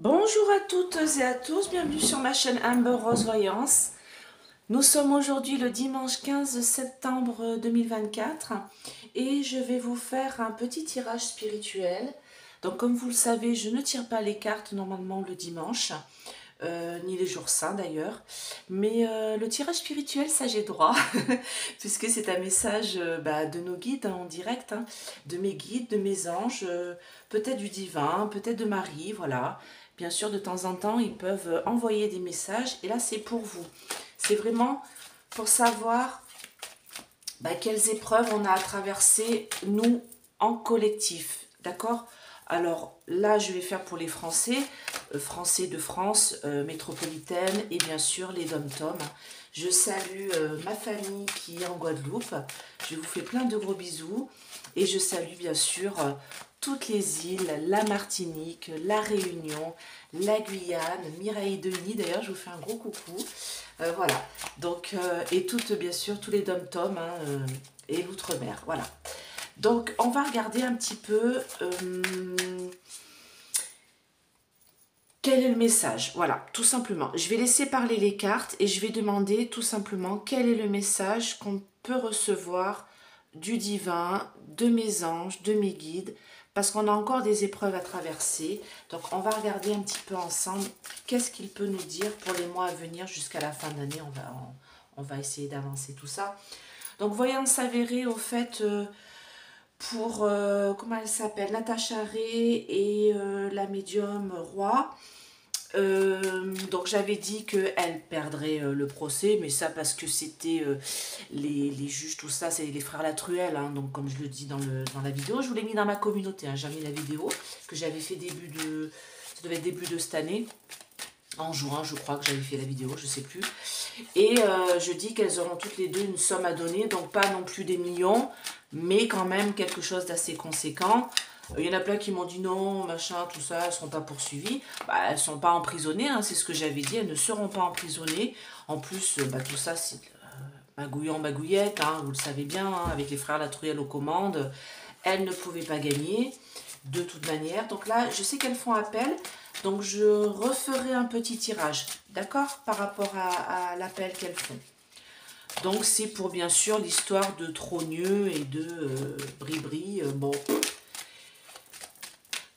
Bonjour à toutes et à tous, bienvenue sur ma chaîne Amber Rose Voyance. Nous sommes aujourd'hui le dimanche 15 septembre 2024 et je vais vous faire un petit tirage spirituel. Donc comme vous le savez, je ne tire pas les cartes normalement le dimanche, ni les jours saints d'ailleurs. Mais le tirage spirituel, ça j'ai droit, puisque c'est un message de nos guides en direct, hein, de mes guides, de mes anges, peut-être du divin, peut-être de Marie, voilà. Bien sûr, de temps en temps, ils peuvent envoyer des messages, et là c'est pour vous. C'est vraiment pour savoir quelles épreuves on a à traverser, nous, en collectif, d'accord? Alors là, je vais faire pour les Français, Français de France, métropolitaine, et bien sûr les dom-tom. Je salue ma famille qui est en Guadeloupe. Je vous fais plein de gros bisous. Et je salue bien sûr toutes les îles, la Martinique, la Réunion, la Guyane, Mireille et Denis. D'ailleurs, je vous fais un gros coucou. Voilà. Donc, et toutes, bien sûr, tous les dom-tom hein, et l'outre-mer. Voilà. Donc, on va regarder un petit peu quel est le message. Voilà, tout simplement. Je vais laisser parler les cartes et je vais demander tout simplement quel est le message qu'on peut recevoir du divin, de mes anges, de mes guides, parce qu'on a encore des épreuves à traverser. Donc, on va regarder un petit peu ensemble qu'est-ce qu'il peut nous dire pour les mois à venir jusqu'à la fin d'année. On va essayer d'avancer tout ça. Donc, voyance avérée, au fait, pour, comment elle s'appelle, Natacha Ray et la médium Roi. Donc j'avais dit qu'elle perdrait le procès, mais ça parce que c'était les juges, tout ça, c'est les frères Latruelle, hein, donc comme je le dis dans la vidéo, je vous l'ai mis dans ma communauté, hein, j'ai mis la vidéo que j'avais fait ça devait être début de cette année, en juin je crois que j'avais fait la vidéo, je sais plus, et je dis qu'elles auront toutes les deux une somme à donner, donc pas non plus des millions, mais quand même quelque chose d'assez conséquent. Il y en a plein qui m'ont dit non, machin, tout ça, elles ne seront pas poursuivies. Elles ne sont pas emprisonnées, hein, c'est ce que j'avais dit, elles ne seront pas emprisonnées. En plus, tout ça, c'est magouillant, magouillette, hein, vous le savez bien, hein, avec les frères Latruelle aux commandes. Elles ne pouvaient pas gagner, de toute manière. Donc là, je sais qu'elles font appel, donc je referai un petit tirage, d'accord, par rapport à l'appel qu'elles font. Donc c'est pour bien sûr l'histoire de Trogneux et de Bribri. Bon,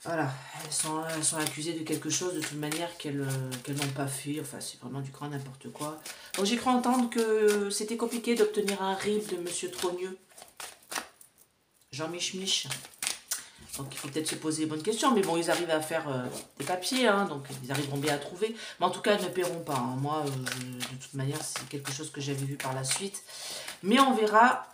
voilà, elles sont accusées de quelque chose de toute manière qu'elles n'ont pas fait. Enfin, c'est vraiment du grand n'importe quoi. Donc j'ai cru entendre que c'était compliqué d'obtenir un RIB de Monsieur Trogneux. Jean Mich. Donc il faut peut-être se poser les bonnes questions. Mais bon, ils arrivent à faire des papiers, hein, donc ils arriveront bien à trouver. Mais en tout cas, elles ne paieront pas. Hein. Moi, de toute manière, c'est quelque chose que j'avais vu par la suite. Mais on verra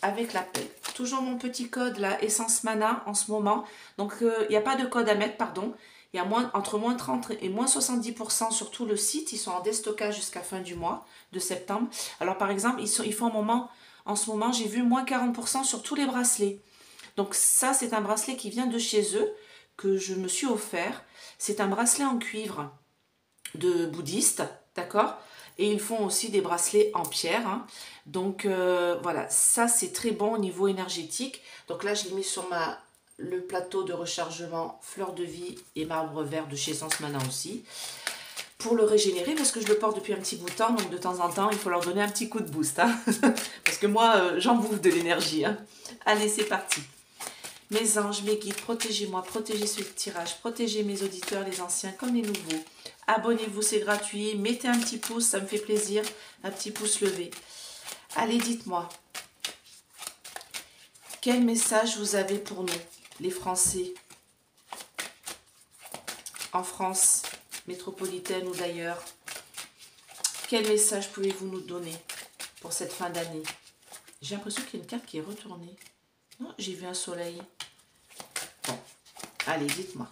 avec l'appel. Toujours mon petit code là, Essence Mana en ce moment. Donc il n'y a pas de code à mettre, pardon. Il y a entre moins 30 et moins 70% sur tout le site. Ils sont en déstockage jusqu'à fin du mois de septembre. Alors par exemple, ils font en ce moment, j'ai vu moins 40% sur tous les bracelets. Donc ça, c'est un bracelet qui vient de chez eux, que je me suis offert. C'est un bracelet en cuivre de bouddhiste, d'accord? Et ils font aussi des bracelets en pierre. Hein. Donc voilà, ça c'est très bon au niveau énergétique. Donc là, je l'ai mis sur le plateau de rechargement Fleur de Vie et Marbre Vert de chez Essence Mana aussi. Pour le régénérer, parce que je le porte depuis un petit bout de temps, donc de temps en temps, il faut leur donner un petit coup de boost. Hein. Parce que moi, j'en bouffe de l'énergie. Hein. Allez, c'est parti. Mes anges, mes guides, protégez-moi, protégez ce tirage, protégez mes auditeurs, les anciens comme les nouveaux. Abonnez-vous, c'est gratuit. Mettez un petit pouce, ça me fait plaisir. Un petit pouce levé. Allez, dites-moi. Quel message vous avez pour nous, les Français, en France, métropolitaine ou d'ailleurs? Quel message pouvez-vous nous donner pour cette fin d'année? J'ai l'impression qu'il y a une carte qui est retournée. Non, j'ai vu un soleil. Bon, allez, dites-moi.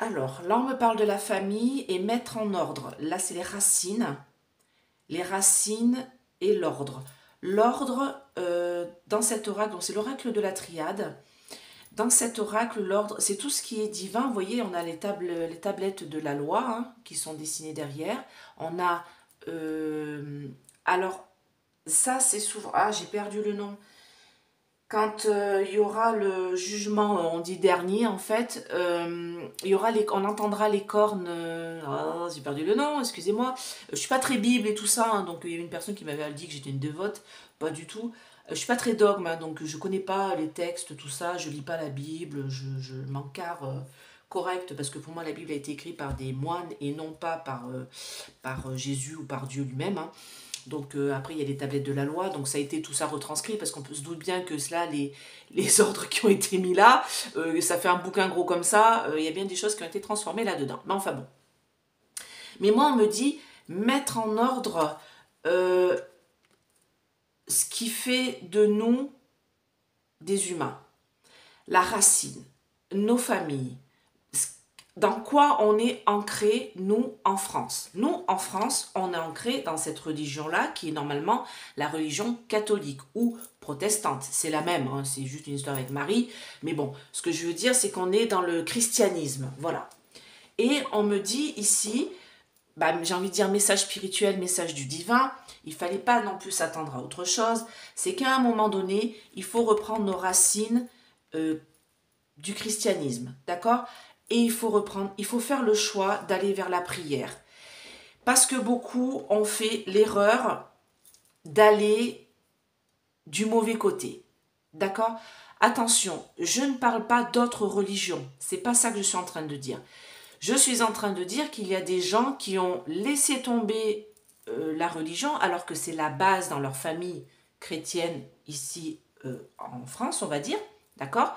Alors, là, on me parle de la famille et mettre en ordre. Là, c'est les racines et l'ordre. L'ordre, dans cet oracle, donc c'est l'oracle de la triade. Dans cet oracle, l'ordre, c'est tout ce qui est divin. Vous voyez, on a les tablettes de la loi hein, qui sont dessinées derrière. On a, alors, ça c'est souvent... Ah, j'ai perdu le nom. Quand il y aura le jugement, on dit dernier en fait, il y aura on entendra les cornes. Ah, j'ai perdu le nom, excusez-moi. Je suis pas très Bible et tout ça, hein, donc il y avait une personne qui m'avait dit que j'étais une dévote, pas du tout. Je suis pas très dogme, hein, donc je connais pas les textes, tout ça. Je lis pas la Bible, je m'encarre correct parce que pour moi la Bible a été écrite par des moines et non pas par Jésus ou par Dieu lui-même. Hein. Donc après, il y a les tablettes de la loi, donc ça a été tout ça retranscrit, parce qu'on peut se douter bien que cela, les ordres qui ont été mis là, ça fait un bouquin gros comme ça, il y a bien des choses qui ont été transformées là-dedans. Mais enfin bon. Mais moi, on me dit, mettre en ordre ce qui fait de nous des humains, la racine, nos familles, dans quoi on est ancré, nous, en France. Nous, en France, on est ancré dans cette religion-là, qui est normalement la religion catholique ou protestante. C'est la même, hein, c'est juste une histoire avec Marie. Mais bon, ce que je veux dire, c'est qu'on est dans le christianisme. Voilà. Et on me dit ici, bah, j'ai envie de dire message spirituel, message du divin. Il ne fallait pas non plus s'attendre à autre chose. C'est qu'à un moment donné, il faut reprendre nos racines du christianisme. D'accord ? Et il faut faire le choix d'aller vers la prière. Parce que beaucoup ont fait l'erreur d'aller du mauvais côté. D'accord ? Attention, je ne parle pas d'autres religions. C'est pas ça que je suis en train de dire. Je suis en train de dire qu'il y a des gens qui ont laissé tomber la religion alors que c'est la base dans leur famille chrétienne ici en France, on va dire. D'accord ?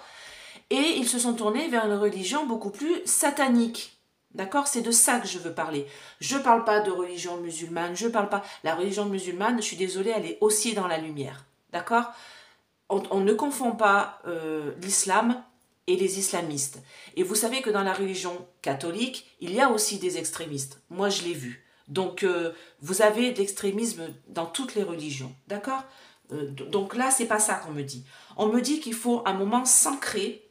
Et ils se sont tournés vers une religion beaucoup plus satanique. D'accord? C'est de ça que je veux parler. Je ne parle pas de religion musulmane, je parle pas... La religion musulmane, je suis désolée, elle est aussi dans la lumière. D'accord? On ne confond pas l'islam et les islamistes. Et vous savez que dans la religion catholique, il y a aussi des extrémistes. Moi, je l'ai vu. Donc, vous avez de l'extrémisme dans toutes les religions. D'accord? Donc là, c'est pas ça qu'on me dit. On me dit qu'il faut un moment s'ancrer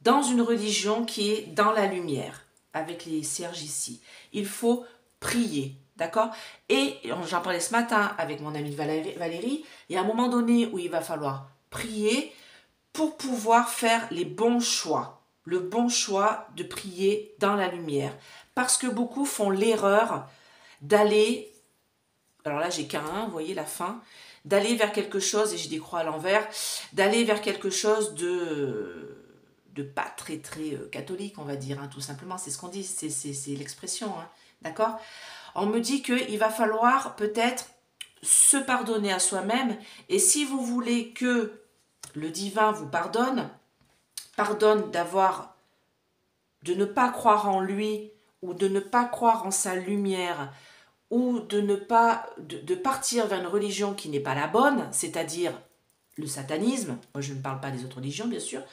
dans une religion qui est dans la lumière, avec les cierges ici. Il faut prier, d'accord? Et j'en parlais ce matin avec mon amie Valérie, il y a un moment donné où il va falloir prier pour pouvoir faire les bons choix. Le bon choix de prier dans la lumière. Parce que beaucoup font l'erreur d'aller, alors là j'ai qu'un, vous voyez la fin, d'aller vers quelque chose, et j'ai des croix à l'envers, d'aller vers quelque chose de pas très catholique, on va dire, hein, tout simplement, c'est ce qu'on dit, c'est l'expression, hein, d'accord? On me dit qu'il va falloir peut-être se pardonner à soi-même, et si vous voulez que le divin vous pardonne de ne pas croire en lui, ou de ne pas croire en sa lumière, ou de partir vers une religion qui n'est pas la bonne, c'est-à-dire le satanisme, moi je ne parle pas des autres religions bien sûr,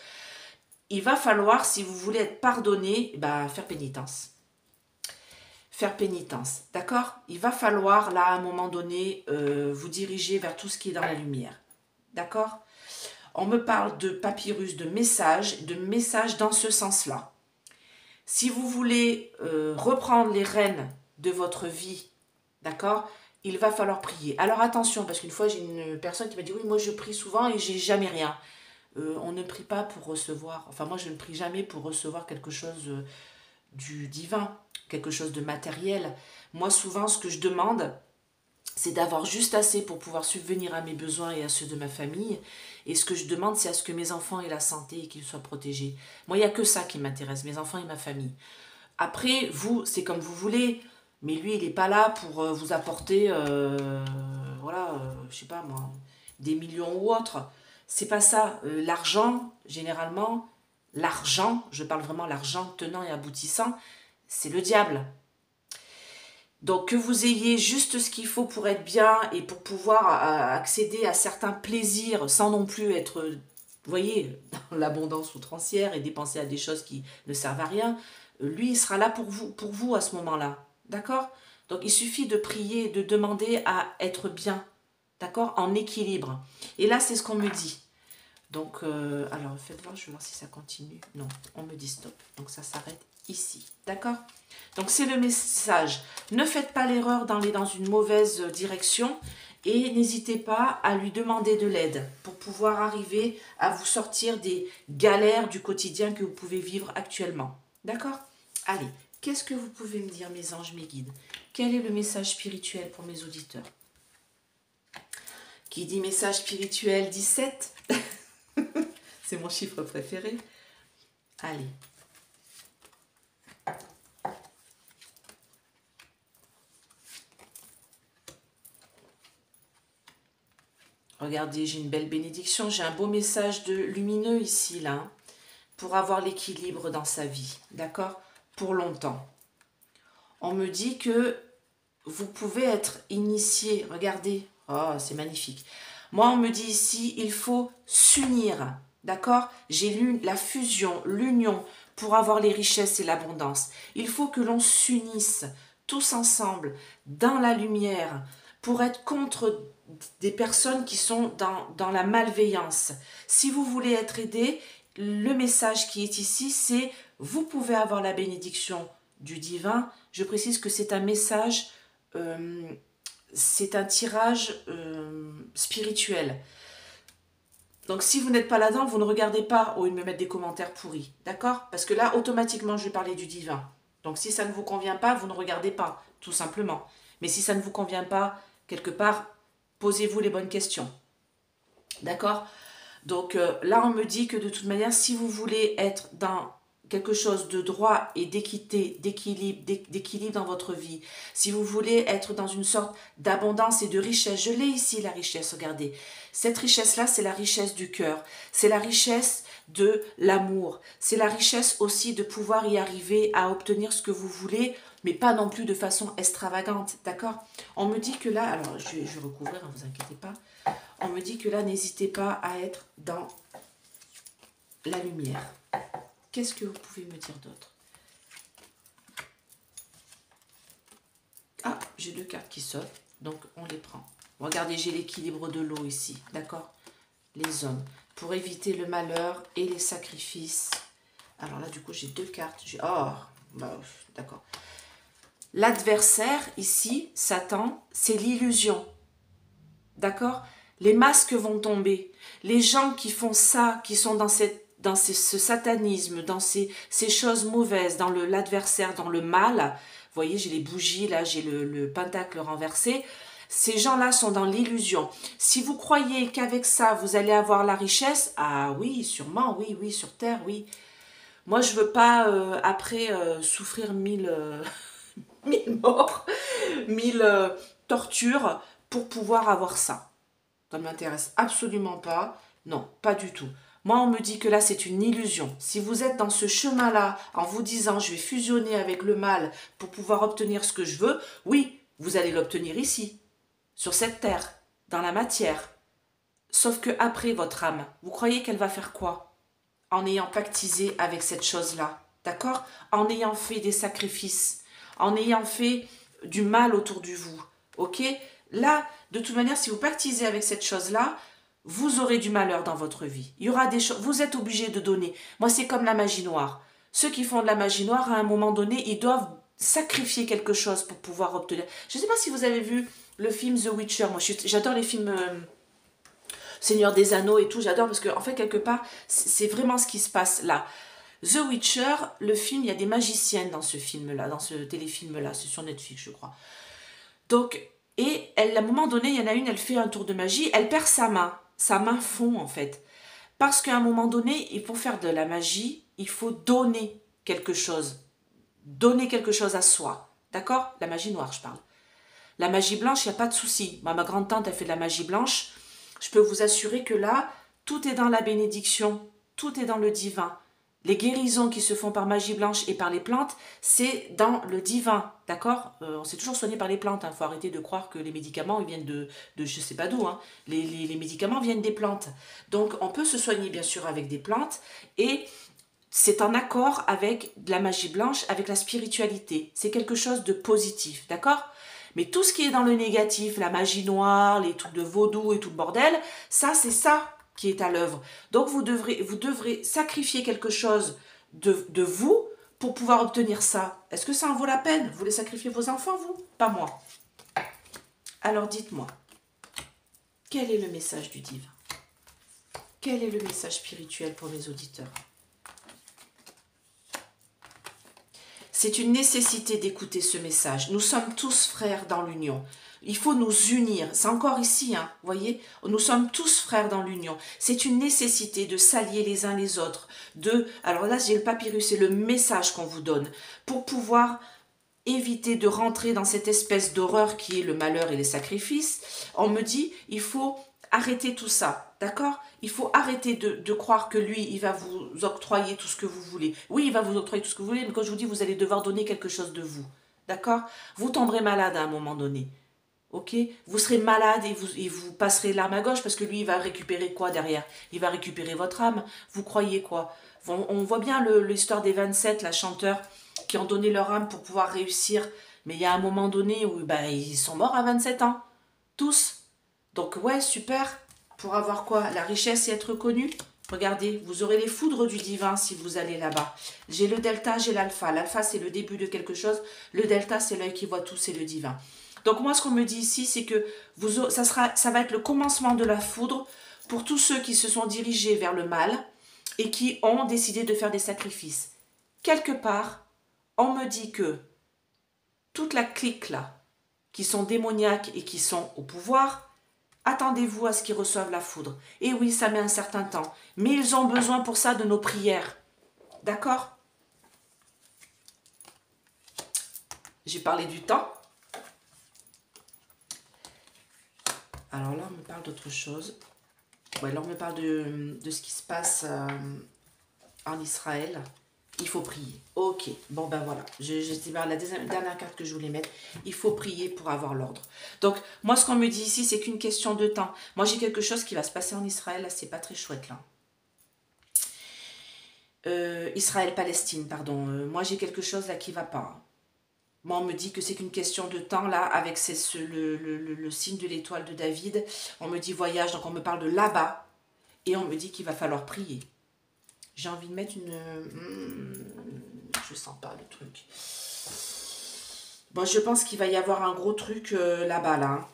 il va falloir, si vous voulez être pardonné, faire pénitence. Faire pénitence, d'accord? Il va falloir, là, à un moment donné, vous diriger vers tout ce qui est dans la lumière. D'accord? On me parle de papyrus, de messages dans ce sens-là. Si vous voulez reprendre les rênes de votre vie, d'accord? Il va falloir prier. Alors attention, parce qu'une fois, j'ai une personne qui m'a dit, oui, moi je prie souvent et j'ai jamais rien. On ne prie pas pour recevoir, enfin moi je ne prie jamais pour recevoir quelque chose du divin, quelque chose de matériel. Moi souvent ce que je demande, c'est d'avoir juste assez pour pouvoir subvenir à mes besoins et à ceux de ma famille. Et ce que je demande, c'est à ce que mes enfants aient la santé et qu'ils soient protégés. Moi, il n'y a que ça qui m'intéresse, mes enfants et ma famille. Après, vous, c'est comme vous voulez, mais lui, il n'est pas là pour vous apporter, je sais pas moi, des millions ou autre. C'est pas ça. L'argent, généralement, l'argent, je parle vraiment l'argent tenant et aboutissant, c'est le diable. Donc que vous ayez juste ce qu'il faut pour être bien et pour pouvoir accéder à certains plaisirs sans non plus être, vous voyez, dans l'abondance outrancière et dépenser à des choses qui ne servent à rien, lui, il sera là pour vous à ce moment-là. D'accord? Donc il suffit de prier, de demander à être bien. D'accord? En équilibre. Et là, c'est ce qu'on me dit. Donc, alors faites voir, je vais voir si ça continue. Non, on me dit stop. Donc ça s'arrête ici. D'accord? Donc c'est le message. Ne faites pas l'erreur d'aller dans une mauvaise direction. Et n'hésitez pas à lui demander de l'aide pour pouvoir arriver à vous sortir des galères du quotidien que vous pouvez vivre actuellement. D'accord? Allez, qu'est-ce que vous pouvez me dire, mes anges, mes guides? Quel est le message spirituel pour mes auditeurs? Qui dit message spirituel dit 7. C'est mon chiffre préféré. Allez. Regardez, j'ai une belle bénédiction. J'ai un beau message de lumineux ici, là. Hein, pour avoir l'équilibre dans sa vie. D'accord? Pour longtemps. On me dit que vous pouvez être initié. Regardez. Oh, c'est magnifique. Moi, on me dit ici, il faut s'unir. D'accord? J'ai lu la fusion, l'union pour avoir les richesses et l'abondance. Il faut que l'on s'unisse tous ensemble dans la lumière pour être contre des personnes qui sont dans la malveillance. Si vous voulez être aidé, le message qui est ici, c'est vous pouvez avoir la bénédiction du divin. Je précise que c'est un message, c'est un tirage spirituel. Donc si vous n'êtes pas là-dedans, vous ne regardez pas au lieu de me mettre des commentaires pourris. D'accord? Parce que là, automatiquement, je vais parler du divin. Donc si ça ne vous convient pas, vous ne regardez pas, tout simplement. Mais si ça ne vous convient pas, quelque part, posez-vous les bonnes questions. D'accord? Donc là, on me dit que de toute manière, si vous voulez être dans quelque chose de droit et d'équité, d'équilibre dans votre vie, si vous voulez être dans une sorte d'abondance et de richesse, je l'ai ici la richesse, regardez. Cette richesse-là, c'est la richesse du cœur, c'est la richesse de l'amour, c'est la richesse aussi de pouvoir y arriver à obtenir ce que vous voulez, mais pas non plus de façon extravagante, d'accord? On me dit que là, alors je vais recouvrir, ne vous inquiétez pas, on me dit que là, n'hésitez pas à être dans la lumière. Qu'est-ce que vous pouvez me dire d'autre? Ah, j'ai 2 cartes qui sortent, donc on les prend. Regardez, j'ai l'équilibre de l'eau ici, d'accord? Les hommes, pour éviter le malheur et les sacrifices. Alors là, du coup, j'ai 2 cartes. Oh, bah, d'accord. L'adversaire, ici, Satan, c'est l'illusion. D'accord? Les masques vont tomber. Les gens qui font ça, qui sont dans ce satanisme, dans ces choses mauvaises, dans l'adversaire, dans le mal. Vous voyez, j'ai les bougies, là, j'ai le pentacle renversé. Ces gens-là sont dans l'illusion. Si vous croyez qu'avec ça, vous allez avoir la richesse, ah oui, sûrement, oui, oui, sur Terre, oui. Moi, je veux pas, après, souffrir 1000 morts, 1000 tortures pour pouvoir avoir ça. Ça ne m'intéresse absolument pas. Non, pas du tout. Moi, on me dit que là, c'est une illusion. Si vous êtes dans ce chemin-là, en vous disant, je vais fusionner avec le mal pour pouvoir obtenir ce que je veux, oui, vous allez l'obtenir ici, sur cette terre, dans la matière. Sauf que après, votre âme, vous croyez qu'elle va faire quoi? En ayant pactisé avec cette chose-là, d'accord? En ayant fait des sacrifices, en ayant fait du mal autour de vous, ok? Là, de toute manière, si vous pactisez avec cette chose-là, vous aurez du malheur dans votre vie. Il y aura des choses, vous êtes obligé de donner. Moi, c'est comme la magie noire. Ceux qui font de la magie noire, à un moment donné, ils doivent sacrifier quelque chose pour pouvoir obtenir. Je ne sais pas si vous avez vu le film The Witcher. Moi, j'adore les films Seigneur des Anneaux et tout. J'adore parce que, en fait, quelque part, c'est vraiment ce qui se passe là. The Witcher, le film, il y a des magiciennes dans ce film-là, dans ce téléfilm-là. C'est sur Netflix, je crois. Donc, et elle, à un moment donné, il y en a une, elle fait un tour de magie, elle perd sa main. Sa main fond, en fait. Parce qu'à un moment donné, pour faire de la magie, il faut donner quelque chose. Donner quelque chose à soi. D'accord? La magie noire, je parle. La magie blanche, il n'y a pas de souci. Moi, ma grande-tante, elle fait de la magie blanche. Je peux vous assurer que là, tout est dans la bénédiction. Tout est dans le divin. Les guérisons qui se font par magie blanche et par les plantes, c'est dans le divin, d'accord? On s'est toujours soigné par les plantes, il faut arrêter de croire que les médicaments ils viennent de je sais pas d'où. Hein. Les médicaments viennent des plantes. Donc on peut se soigner bien sûr avec des plantes et c'est en accord avec de la magie blanche, avec la spiritualité. C'est quelque chose de positif, d'accord? Mais tout ce qui est dans le négatif, la magie noire, les trucs de vaudou et tout le bordel, ça c'est ça qui est à l'œuvre. Donc vous devrez sacrifier quelque chose de vous pour pouvoir obtenir ça. Est-ce que ça en vaut la peine? Vous voulez sacrifier vos enfants, vous? Pas moi. Alors dites-moi. Quel est le message du divin? Quel est le message spirituel pour mes auditeurs? C'est une nécessité d'écouter ce message. Nous sommes tous frères dans l'union. Il faut nous unir. C'est encore ici, hein, vous voyez. Nous sommes tous frères dans l'union. C'est une nécessité de s'allier les uns les autres. Alors là, j'ai le papyrus, c'est le message qu'on vous donne pour pouvoir éviter de rentrer dans cette espèce d'horreur qui est le malheur et les sacrifices. On me dit, il faut arrêter tout ça, d'accord? Il faut arrêter de croire que lui, il va vous octroyer tout ce que vous voulez. Oui, il va vous octroyer tout ce que vous voulez, mais quand je vous dis, vous allez devoir donner quelque chose de vous, d'accord? Vous tomberez malade à un moment donné, ok? Vous serez malade et vous passerez l'arme à gauche parce que lui, il va récupérer quoi derrière? Il va récupérer votre âme. Vous croyez quoi? On voit bien l'histoire des 27, la chanteur, qui ont donné leur âme pour pouvoir réussir. Mais il y a un moment donné où ils sont morts à 27 ans. Tous. Donc ouais, super. Pour avoir quoi? La richesse et être connu. Regardez, vous aurez les foudres du divin si vous allez là-bas. J'ai le delta, j'ai l'alpha. L'alpha, c'est le début de quelque chose. Le delta, c'est l'œil qui voit tout, c'est le divin. Donc moi, ce qu'on me dit ici, c'est que ça va être le commencement de la foudre pour tous ceux qui se sont dirigés vers le mal et qui ont décidé de faire des sacrifices. Quelque part, on me dit que toute la clique là, qui sont démoniaques et qui sont au pouvoir, attendez-vous à ce qu'ils reçoivent la foudre. Et oui, ça met un certain temps, mais ils ont besoin pour ça de nos prières. D'accord? J'ai parlé du temps. Alors là, on me parle d'autre chose. Ouais, là, on me parle de ce qui se passe en Israël. Il faut prier. Ok, bon ben voilà. C'est la dernière carte que je voulais mettre. Il faut prier pour avoir l'ordre. Donc, moi, ce qu'on me dit ici, c'est qu'une question de temps. Moi, j'ai quelque chose qui va se passer en Israël. Là, c'est pas très chouette, là. Israël-Palestine, pardon. Moi, j'ai quelque chose là qui va pas. Moi, on me dit que c'est qu'une question de temps, là, avec le signe de l'étoile de David. On me dit voyage, donc on me parle de là-bas. Et on me dit qu'il va falloir prier. J'ai envie de mettre je sens pas le truc. Bon, je pense qu'il va y avoir un gros truc là-bas, là. Hein.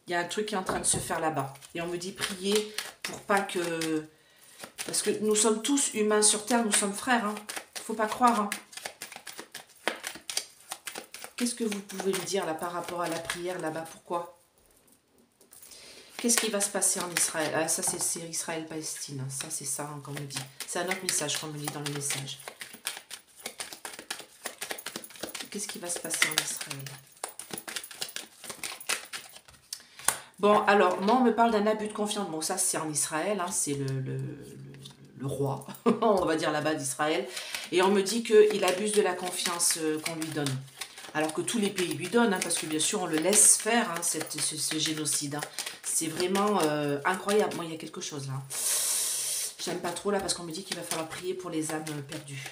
Il y a un truc qui est en train de se faire là-bas. Et on me dit prier pour pas que... Parce que nous sommes tous humains sur Terre, nous sommes frères. Hein. Faut pas croire. Hein. Qu'est-ce que vous pouvez me dire là par rapport à la prière là-bas? Pourquoi? Qu'est-ce qui va se passer en Israël? Ah, ça, c'est Israël-Palestine. Ça, c'est ça hein, qu'on me dit. C'est un autre message qu'on me dit dans le message. Qu'est-ce qui va se passer en Israël? Bon, alors, moi, on me parle d'un abus de confiance. Bon, ça, c'est en Israël. Hein, c'est le roi, on va dire là-bas d'Israël. Et on me dit qu'il abuse de la confiance qu'on lui donne. Alors que tous les pays lui donnent, hein, parce que bien sûr, on le laisse faire, hein, ce génocide. Hein. C'est vraiment incroyable. Moi, il y a quelque chose là. J'aime pas trop là, parce qu'on me dit qu'il va falloir prier pour les âmes perdues.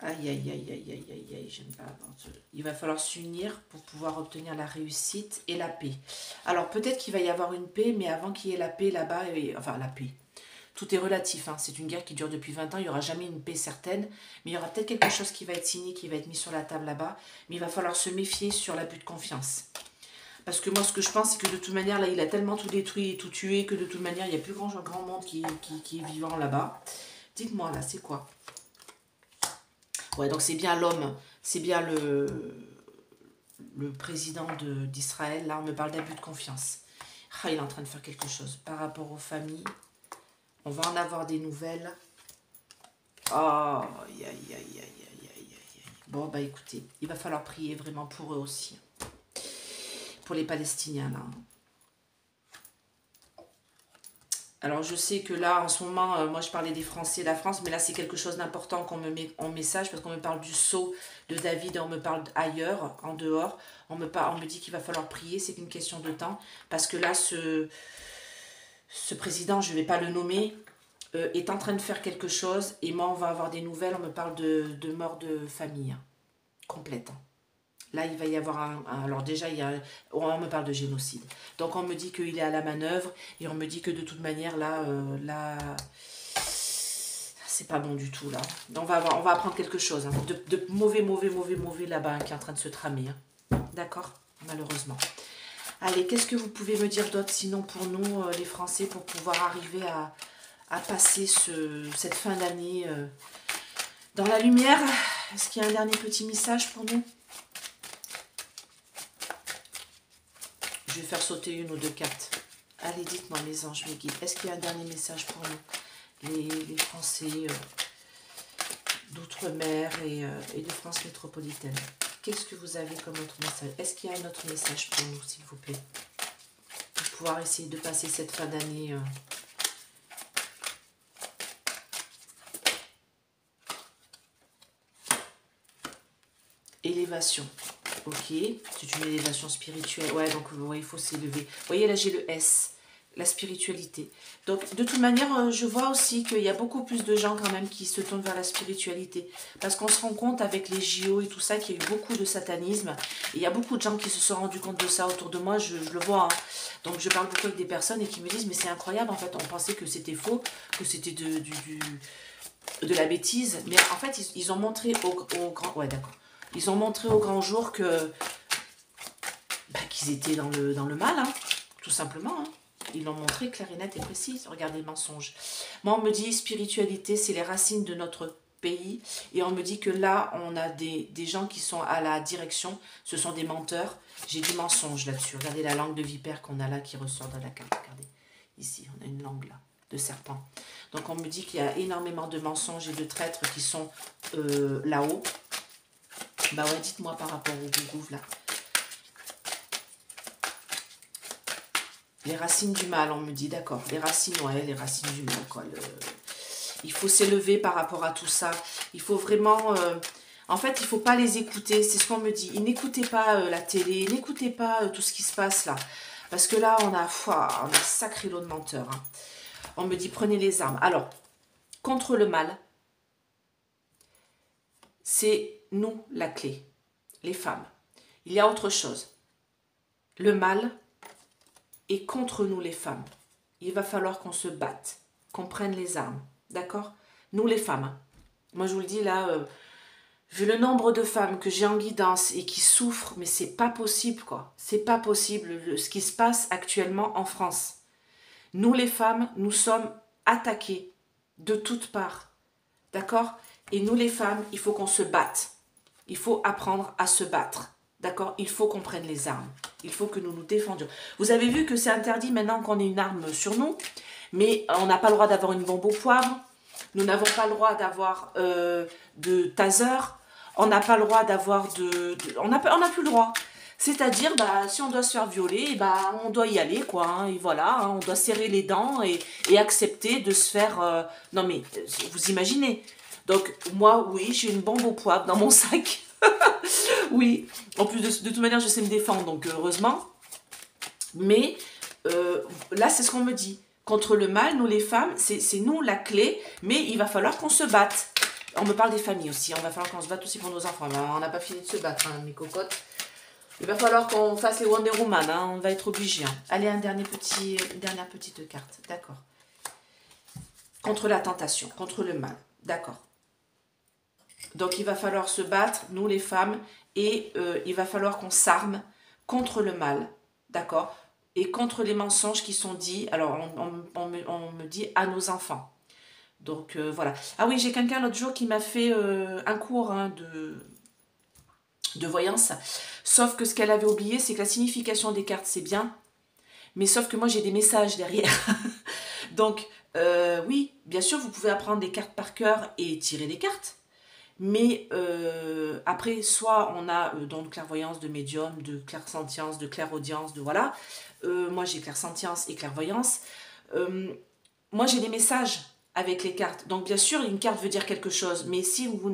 Aïe, aïe, aïe, aïe, aïe, aïe, aïe, j'aime pas. Il va falloir s'unir pour pouvoir obtenir la réussite et la paix. Alors, peut-être qu'il va y avoir une paix, mais avant qu'il y ait la paix là-bas, enfin, la paix. Tout est relatif, hein. C'est une guerre qui dure depuis 20 ans, il n'y aura jamais une paix certaine, mais il y aura peut-être quelque chose qui va être signé, qui va être mis sur la table là-bas, mais il va falloir se méfier sur l'abus de confiance. Parce que moi, ce que je pense, c'est que de toute manière, là, il a tellement tout détruit et tout tué, que de toute manière, il n'y a plus grand monde qui est vivant là-bas. Dites-moi, là, c'est quoi? Ouais, donc c'est bien l'homme, c'est bien le président d'Israël, là, on me parle d'abus de confiance. Ah, il est en train de faire quelque chose par rapport aux familles. On va en avoir des nouvelles. Oh, aïe, aïe, aïe, aïe, aïe, aïe, aïe. Bon, bah écoutez, il va falloir prier vraiment pour eux aussi. Pour les Palestiniens, là. Alors, je sais que là, en ce moment, moi, je parlais des Français, la France, mais là, c'est quelque chose d'important qu'on me met en message, parce qu'on me parle du sceau de David, on me parle ailleurs, en dehors. On me dit qu'il va falloir prier, c'est qu'une question de temps, parce que là, ce président, je ne vais pas le nommer, est en train de faire quelque chose, et moi, on va avoir des nouvelles, on me parle de mort de famille, hein, complète. Hein. Là, il va y avoir alors déjà, on me parle de génocide. Donc, on me dit qu'il est à la manœuvre, et on me dit que de toute manière, là c'est pas bon du tout, là. On va apprendre quelque chose, hein, de mauvais là-bas, hein, qui est en train de se tramer. Hein. D'accord? Malheureusement. Allez, qu'est-ce que vous pouvez me dire d'autre, sinon pour nous, les Français, pour pouvoir arriver à passer cette fin d'année dans la lumière? Est-ce qu'il y a un dernier petit message pour nous? Je vais faire sauter une ou deux cartes. Allez, dites-moi, mes anges, mes guides, est-ce qu'il y a un dernier message pour nous, les Français d'outre-mer et de France métropolitaine? Qu'est-ce que vous avez comme autre message? Est-ce qu'il y a un autre message pour nous, s'il vous plaît, pour pouvoir essayer de passer cette fin d'année Élévation. Ok, c'est une élévation spirituelle. Ouais, donc ouais, il faut s'élever. Vous voyez, là, j'ai le S, la spiritualité. Donc, de toute manière, je vois aussi qu'il y a beaucoup plus de gens quand même qui se tournent vers la spiritualité. Parce qu'on se rend compte avec les JO et tout ça qu'il y a eu beaucoup de satanisme. Et il y a beaucoup de gens qui se sont rendus compte de ça autour de moi, je le vois. Hein. Donc, je parle beaucoup avec des personnes et qui me disent, mais c'est incroyable, en fait, on pensait que c'était faux, que c'était de la bêtise. Mais en fait, ils ont montré au grand... Ouais, d'accord. Ils ont montré au grand jour que qu'ils étaient dans le mal, hein, tout simplement. Hein. Ils l'ont montré clair et net et précis. Regardez le mensonge. Moi, on me dit spiritualité, c'est les racines de notre pays. Et on me dit que là, on a des gens qui sont à la direction. Ce sont des menteurs. J'ai du mensonge là-dessus. Regardez la langue de vipère qu'on a là qui ressort dans la carte. Regardez. Ici, on a une langue là, de serpent. Donc, on me dit qu'il y a énormément de mensonges et de traîtres qui sont là-haut. Bah ouais, dites-moi par rapport au Gougouf là. Les racines du mal, on me dit, d'accord. Les racines, ouais, les racines du mal, quoi. Il faut s'élever par rapport à tout ça. Il faut vraiment... En fait, il ne faut pas les écouter, c'est ce qu'on me dit. N'écoutez pas la télé, n'écoutez pas tout ce qui se passe là. Parce que là, on a un sacré lot de menteurs. Hein. On me dit, prenez les armes. Alors, contre le mal, c'est nous la clé, les femmes. Il y a autre chose. Le mal est contre nous les femmes. Il va falloir qu'on se batte, qu'on prenne les armes. D'accord? Nous les femmes. Hein. Moi je vous le dis là, vu le nombre de femmes que j'ai en guidance et qui souffrent, mais c'est pas possible quoi. C'est pas possible ce qui se passe actuellement en France. Nous les femmes, nous sommes attaquées de toutes parts. D'accord? Et nous les femmes, il faut qu'on se batte. Il faut apprendre à se battre. D'accord? Il faut qu'on prenne les armes. Il faut que nous nous défendions. Vous avez vu que c'est interdit maintenant qu'on ait une arme sur nous, mais on n'a pas le droit d'avoir une bombe au poivre. Nous n'avons pas le droit d'avoir de taser. On n'a pas le droit d'avoir on n'a plus le droit. C'est-à-dire, bah, si on doit se faire violer, bah, on doit y aller, quoi. Hein, et voilà, hein, on doit serrer les dents et accepter de se faire... Non mais, vous imaginez. Donc, moi, oui, j'ai une bombe au poivre dans mon sac. Oui, en plus de toute manière, je sais me défendre, donc heureusement. Mais là, c'est ce qu'on me dit. Contre le mal, nous les femmes, c'est nous la clé, mais il va falloir qu'on se batte. On me parle des familles aussi, on va falloir qu'on se batte aussi pour nos enfants. Ben, on n'a pas fini de se battre, hein, mes cocottes. Il va falloir qu'on fasse les Wonder Woman, hein, on va être obligé. Hein. Allez, une dernière petite carte, d'accord. Contre la tentation, contre le mal, d'accord. Donc, il va falloir se battre, nous les femmes, et il va falloir qu'on s'arme contre le mal, d'accord? Et contre les mensonges qui sont dits, alors on me dit à nos enfants. Donc, voilà. Ah oui, j'ai quelqu'un l'autre jour qui m'a fait un cours hein, de voyance. Sauf que ce qu'elle avait oublié, c'est que la signification des cartes, c'est bien. Mais sauf que moi, j'ai des messages derrière. Donc, oui, bien sûr, vous pouvez apprendre des cartes par cœur et tirer des cartes. Mais après, soit on a donc de clairvoyance, de médium, de clairsentience, de clairaudience, de voilà. Moi, j'ai clairsentience et clairvoyance. Moi, j'ai des messages avec les cartes. Donc, bien sûr, une carte veut dire quelque chose. Mais si vous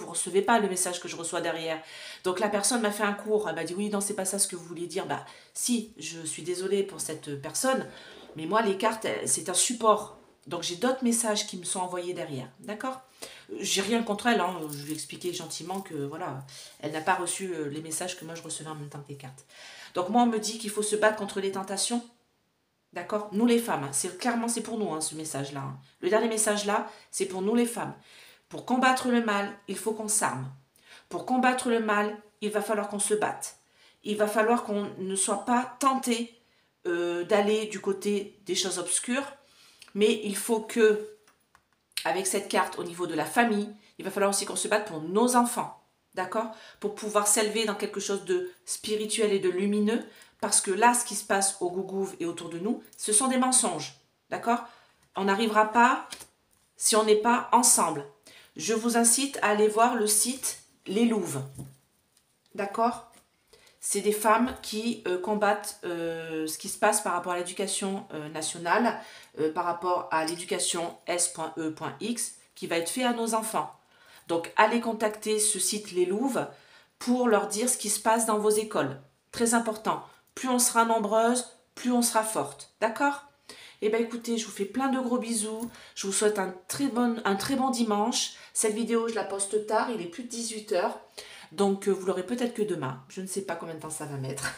recevez pas le message que je reçois derrière. Donc, la personne m'a fait un cours. Elle m'a dit, oui, non, c'est pas ça ce que vous vouliez dire. Bah, si, je suis désolée pour cette personne. Mais moi, les cartes, c'est un support. Donc, j'ai d'autres messages qui me sont envoyés derrière. D'accord ? J'ai rien contre elle, hein. Je lui ai expliqué gentiment que voilà, elle n'a pas reçu les messages que moi je recevais en même temps que les cartes. Donc moi on me dit qu'il faut se battre contre les tentations, d'accord? Nous les femmes, hein. Clairement c'est pour nous hein, ce message-là. Hein. Le dernier message là, c'est pour nous les femmes. Pour combattre le mal, il faut qu'on s'arme. Pour combattre le mal, il va falloir qu'on se batte. il va falloir qu'on ne soit pas tenté d'aller du côté des choses obscures, mais il faut que, avec cette carte au niveau de la famille, il va falloir aussi qu'on se batte pour nos enfants, d'accord? Pour pouvoir s'élever dans quelque chose de spirituel et de lumineux, parce que là, ce qui se passe au Gougouv et autour de nous, ce sont des mensonges, d'accord? On n'arrivera pas si on n'est pas ensemble. Je vous incite à aller voir le site Les Louves, d'accord? C'est des femmes qui combattent ce qui se passe par rapport à l'éducation nationale, par rapport à l'éducation S.E.X, qui va être fait à nos enfants. Donc, allez contacter ce site Les Louves pour leur dire ce qui se passe dans vos écoles. Très important. Plus on sera nombreuses, plus on sera forte. D'accord? Eh bien, écoutez, je vous fais plein de gros bisous. Je vous souhaite un très bon dimanche. Cette vidéo, je la poste tard. Il est plus de 18 heures. Donc, vous l'aurez peut-être que demain. Je ne sais pas combien de temps ça va mettre.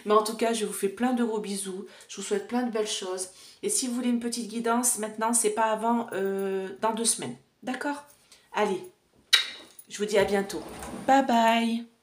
Mais en tout cas, je vous fais plein de gros bisous. Je vous souhaite plein de belles choses. Et si vous voulez une petite guidance, maintenant, c'est pas avant dans 2 semaines. D'accord? Allez, je vous dis à bientôt. Bye bye!